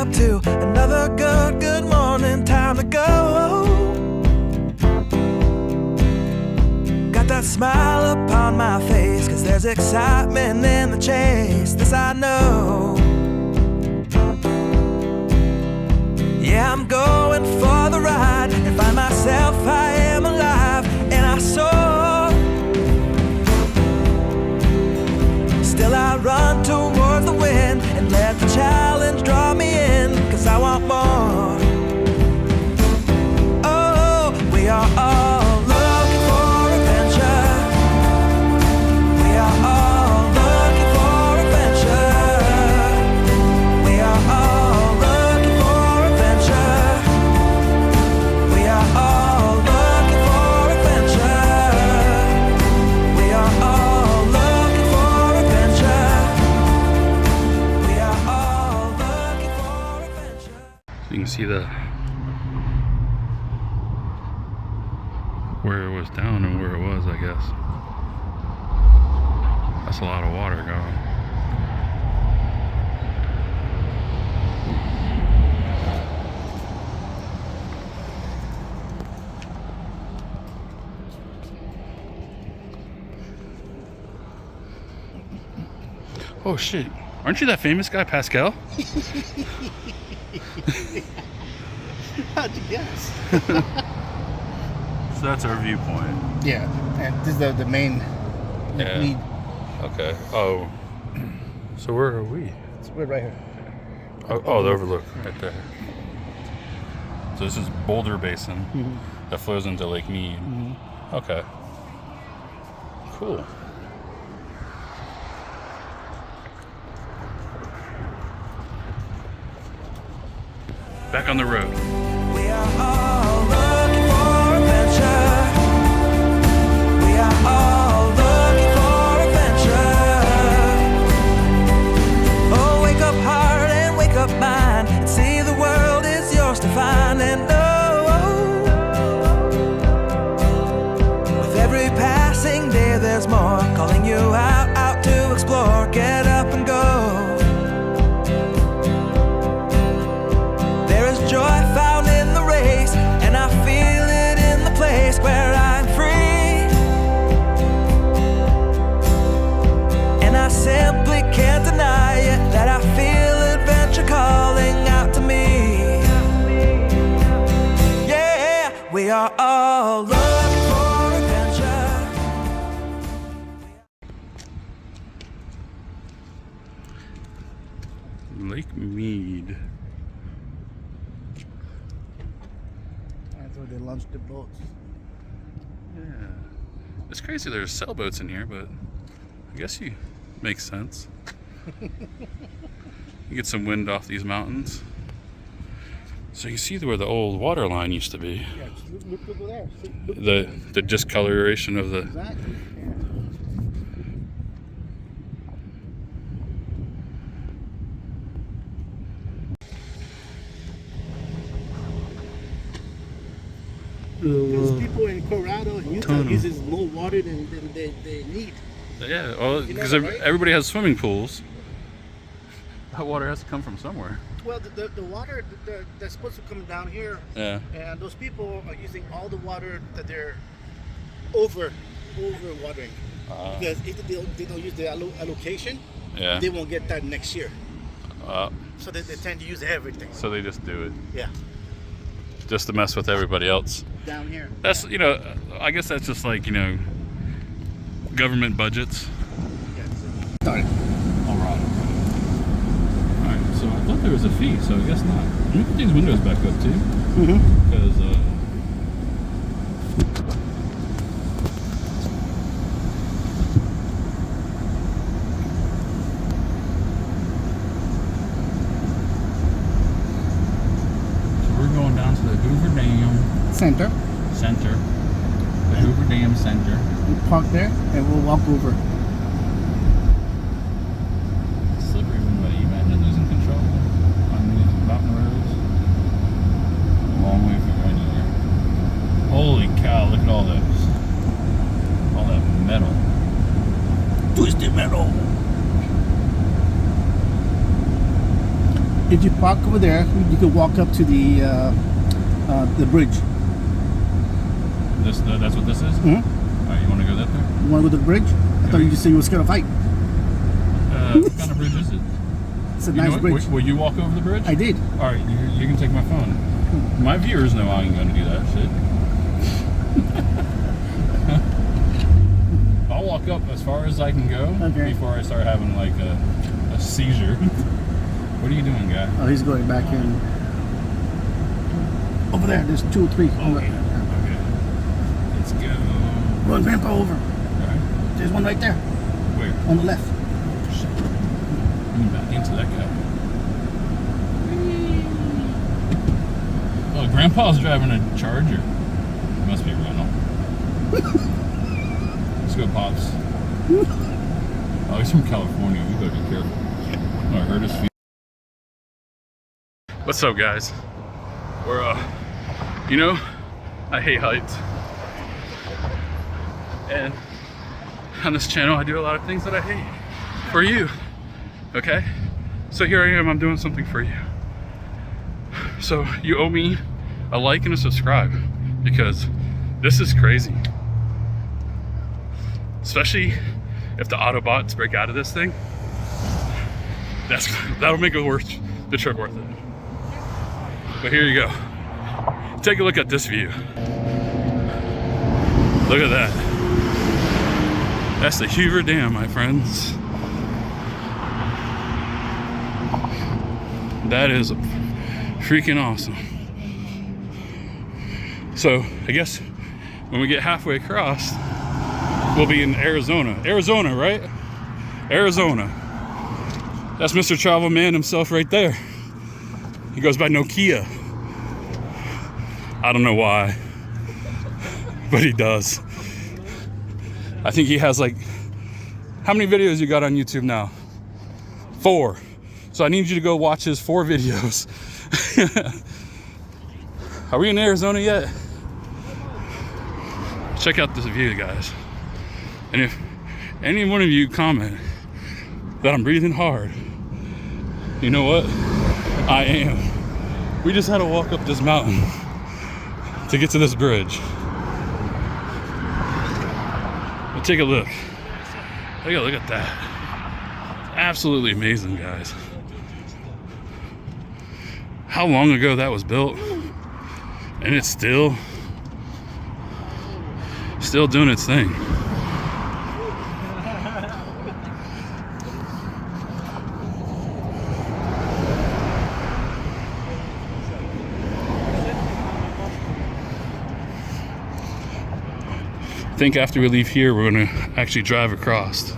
up to another good morning. Time to go. Got that smile upon my face, 'cause there's excitement in the chase. This I know. Yeah, I'm going for the ride and find myself I am alive, and I soar. Still I run towards the wind and let the challenge draw me in, 'cause I want more. Oh, we are all looking for adventure. We are all looking for adventure. We are all looking for adventure. We are all looking for adventure. We are all looking for adventure. We are all looking for adventure. So you can see where it was down and where it was, I guess. That's a lot of water going. Oh shit. Aren't you that famous guy, Pascal? How'd you guess? So that's our viewpoint. Yeah, and this is the main Mead. Okay. Oh. So where are we? We're right here. Oh, the overlook right there. So this is Boulder Basin that flows into Lake Mead. Okay. Cool. Back on the road. We are all looking for adventure. We are all looking for adventure. Oh, wake up heart and wake up mind, and see the world is yours to find. And oh, with every passing day there's more, calling you out to explore. Get up and go. Joy found in the race, and I feel it in the place where I'm free. And I simply can't deny it, that I feel adventure calling out to me. Yeah, we are all looking for adventure. Lake Mead. That's where they launched the boats. Yeah. It's crazy there's sailboats in here, but I guess makes sense. You get some wind off these mountains. So you see where the old water line used to be. Yeah, look over there. Look The discoloration of the... Exactly. Yeah. Because people in Colorado and Utah uses more water than they need. Yeah, well, because You know that, right? everybody has swimming pools. That water has to come from somewhere. Well, the water that's supposed to come down here, Yeah. and those people are using all the water that they're over watering. Because if they don't use the allocation, Yeah. they won't get that next year. So they tend to use everything. So they just do it. Yeah, Just to mess with everybody else. down here. That's, I guess that's just like, government budgets. Yeah, started. All right. Alright, so I thought there was a fee, so I guess not. Let me put these windows back up too. Because, going down to the Hoover Dam Center. the Hoover Dam Center. We park there and we'll walk over. Slippery one way. You imagine losing control on these mountain roads? A long way from anywhere. Holy cow, look at all those. All that metal. Twisted metal. If you park over there, you can walk up to the bridge. That's what this is? Mm-hmm. All right, you want to go that there? You want to go to the bridge? I thought you just said you were scared to fight. What kind of bridge is it? It's a nice bridge. Will you walk over the bridge? I did. All right, you can take my phone. My viewers know I ain't going to do that shit. I'll walk up as far as I can go before I start having like a seizure. What are you doing, guy? Oh, he's going back in. Over there, there's 2 or 3. Okay. Let's go. Run Grandpa over. Right. There's one right there. Where? On the left. Back into that guy. Oh, Grandpa's driving a Charger. Must be rental. Let's go, Pops. Oh, he's from California. We gotta be careful. Oh, I hurt his feet. What's up, guys? We're, you know, I hate heights. And on this channel, I do a lot of things that I hate for you. Okay? So here I am, I'm doing something for you. So you owe me a like and a subscribe because this is crazy. Especially if the Autobots break out of this thing. That'll make the trip worth it. But here you go. Take a look at this view. Look at that. That's the Hoover Dam, my friends. That is freaking awesome. So I guess when we get halfway across, we'll be in Arizona. Arizona, right? Arizona. That's Mr. Travel Man himself right there. He goes by Nokia. I don't know why, but he does. I think he has like, how many videos you got on YouTube now? 4. So I need you to go watch his 4 videos. Are we in Arizona yet? Check out this view, guys. And if any one of you comment that I'm breathing hard, you know what? I am. We just had to walk up this mountain to get to this bridge. But take a look. Take a look at that. Absolutely amazing, guys. How long ago that was built, and it's still doing its thing. I think after we leave here, we're gonna actually drive across.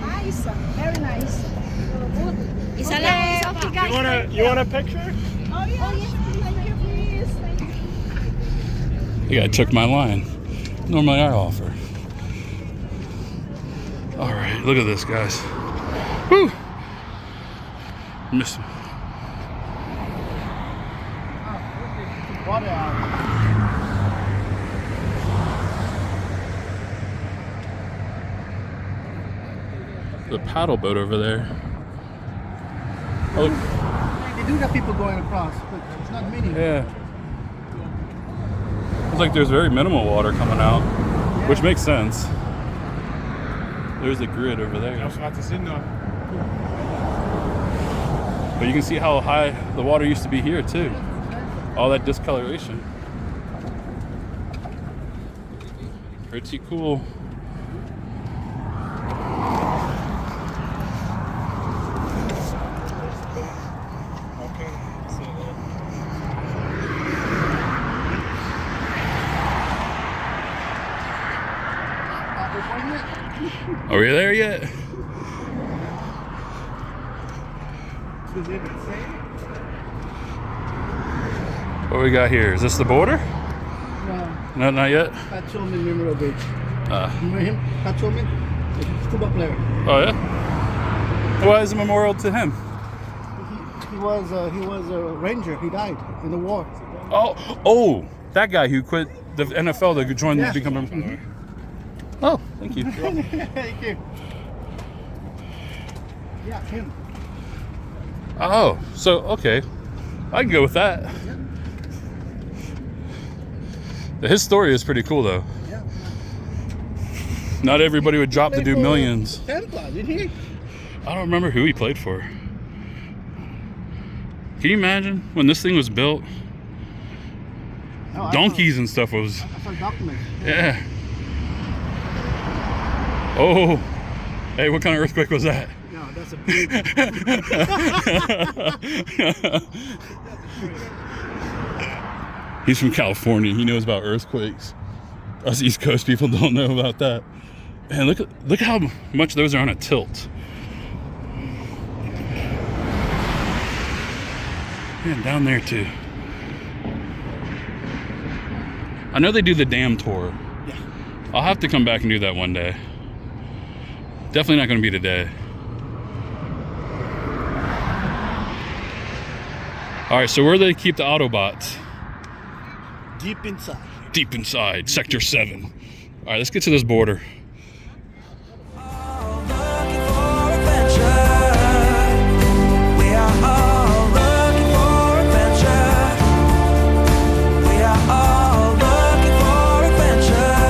Nice, very nice. You want a picture? Oh yes, thank you, please. Thank you. The guy took my line. Normally I offer. All right, look at this, guys. Woo! Missed him. The paddle boat over there. Oh, look. They do got people going across, but it's not many. Yeah. Looks like there's very minimal water coming out, which makes sense. There's a grid over there. But you can see how high the water used to be here too. All that discoloration. Pretty cool. Are we there yet? What we got here? Is this the border? No, not yet. Patchoman Memorial Bridge. Remember him? Patchoman? Football player. Oh yeah. Why is a memorial to him? He was a ranger. He died in the war. Oh, that guy who quit the NFL to join Yeah. become a... Oh, thank you. Thank you. Yeah, him. Oh, so, okay. I can go with that. His story is pretty cool, though. Yeah. Not everybody would drop to do Played for millions. Tampa, didn't he? I don't remember who he played for. Can you imagine when this thing was built? No, I Donkeys and stuff was... saw documents. Yeah. Oh. Hey, what kind of earthquake was that? No, that's a big. He's from California. He knows about earthquakes. Us East Coast people don't know about that. And look how much those are on a tilt. And down there too. I know they do the dam tour. Yeah. I'll have to come back and do that one day. Definitely not going to be today. All right, so where do they keep the Autobots? Deep inside. Deep inside, Sector 7. All right, let's get to this border. All looking for adventure. We are all looking for adventure. We are all looking for adventure.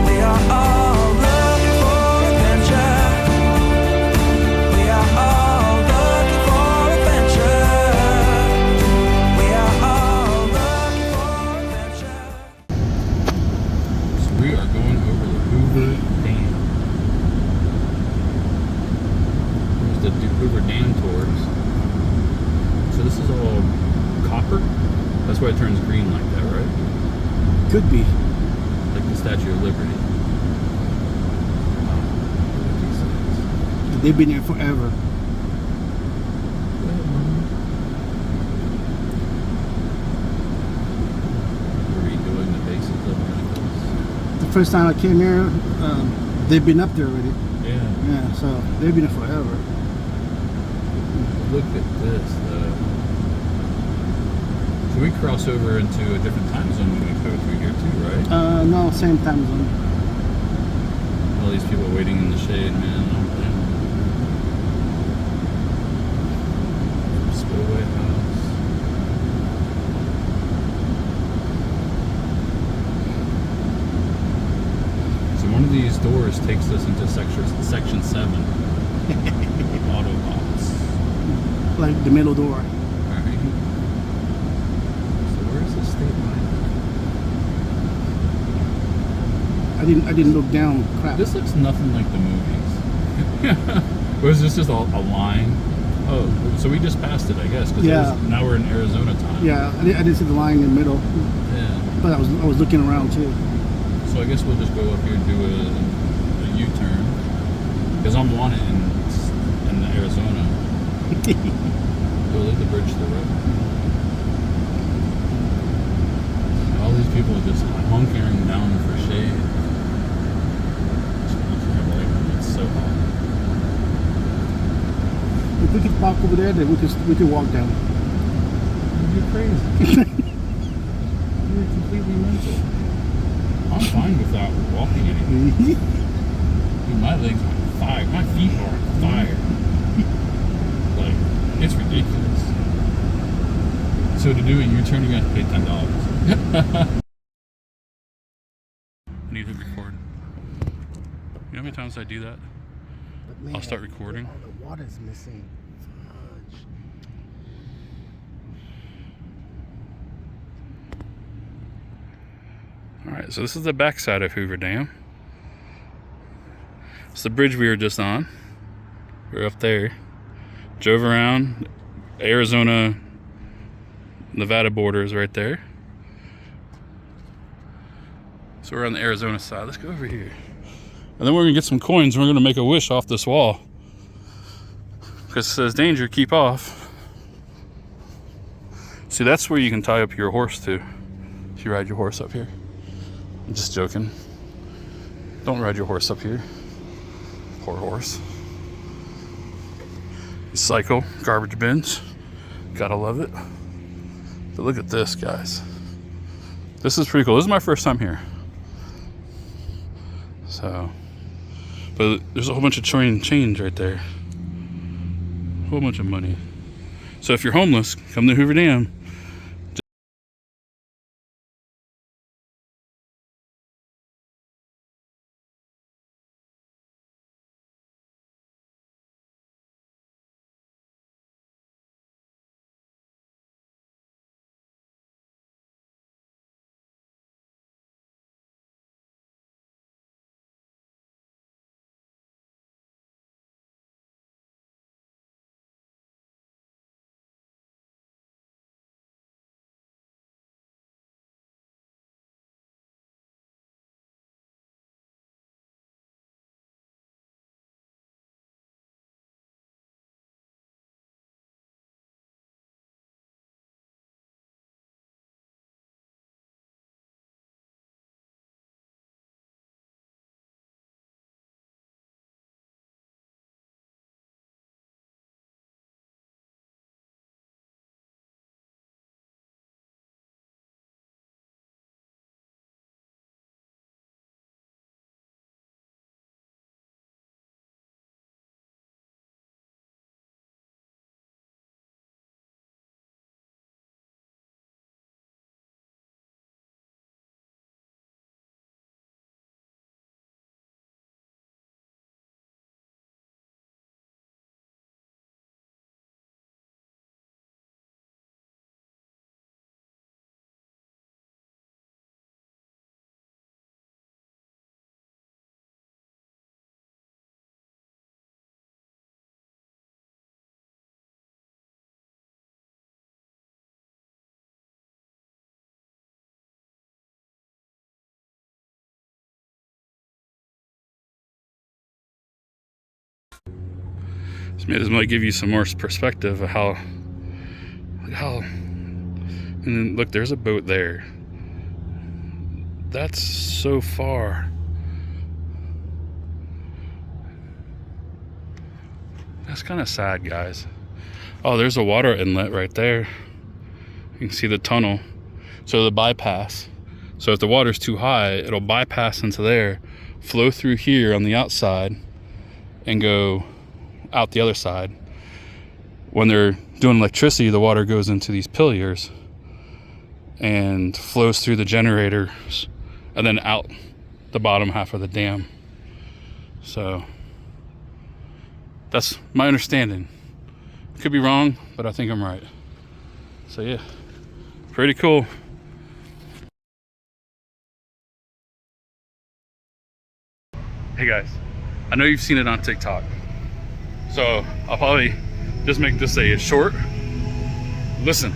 We are all looking for adventure. We are all looking for adventure. We are all looking for adventure. So we are going over the Hoover Dam. Here's the Hoover Dam tours. So this is all copper? That's why it turns green like that, right? Could be. Like the Statue of Liberty. Wow. Look at these things. They've been here forever. We're redoing the bases of it. The first time I came here, they've been up there already. Yeah. Yeah, so they've been here forever. Look at this, though. So we cross over into a different time zone when we go through here too, right? No, same time zone. All these people waiting in the shade, man. Spillway House. So one of these doors takes us into section 7. Autobots. Like the middle door. Alright. So where's the state line? I didn't look down. Crap. This looks nothing like the movies. Was this just a line? Oh, so we just passed it, I guess. Because Yeah. now we're in Arizona time. Yeah, I didn't see the line in the middle, Yeah. but I was looking around too. So I guess we'll just go up here and do a U-turn. Because I'm wanted in Arizona. Go leave the bridge to the right. All these people are just hunkering down for shade. It's so hot. If we could park over there, then we could walk down. You're crazy. You're completely mental. I'm fine without walking anymore. Dude, my legs are on fire. My feet are on fire. Like, it's ridiculous. So to do a U-turn, you have to pay $10. I need to record. You know how many times I do that? But man, I'll start recording. all the water's missing. Fudge. Alright, so this is the backside of Hoover Dam. It's the bridge we were just on. We're up there. Drove around. Arizona, Nevada border is right there. So we're on the Arizona side. Let's go over here. And then we're gonna get some coins. We're gonna make a wish off this wall. Because it says danger, keep off. See, that's where you can tie up your horse to. If you ride your horse up here. I'm just joking. Don't ride your horse up here. Poor horse. Cycle, garbage bins. Gotta love it. But look at this, guys. This is pretty cool. This is my first time here. So, but there's a whole bunch of change right there. A whole bunch of money. So if you're homeless, come to Hoover Dam. This might give you some more perspective of how, and then look, there's a boat there. That's so far. That's kind of sad, guys. Oh, there's a water inlet right there. You can see the tunnel. So the bypass. So if the water's too high, it'll bypass into there, flow through here on the outside, and go out the other side. When they're doing electricity, the water goes into these pilliers and flows through the generators and then out the bottom half of the dam. So that's my understanding. Could be wrong, but I think I'm right. So yeah, pretty cool. Hey guys, I know you've seen it on TikTok, so I'll probably just make this a short listen.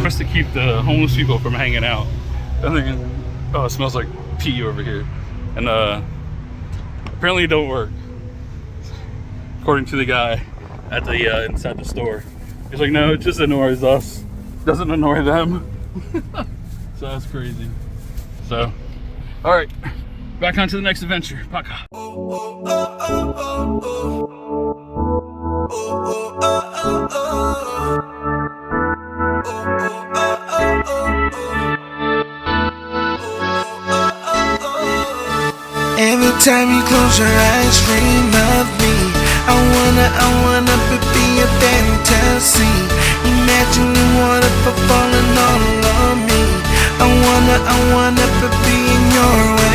Just to keep the homeless people from hanging out. I think, oh, it smells like pee over here, and apparently it don't work. According to the guy at the inside the store, he's like, no, it just annoys us, doesn't annoy them. So that's crazy. So, all right, back on to the next adventure. Paka. Every time you close your eyes, dream of me. I wanna be a fantasy. Imagine the water falling all on me. I wanna be in your way.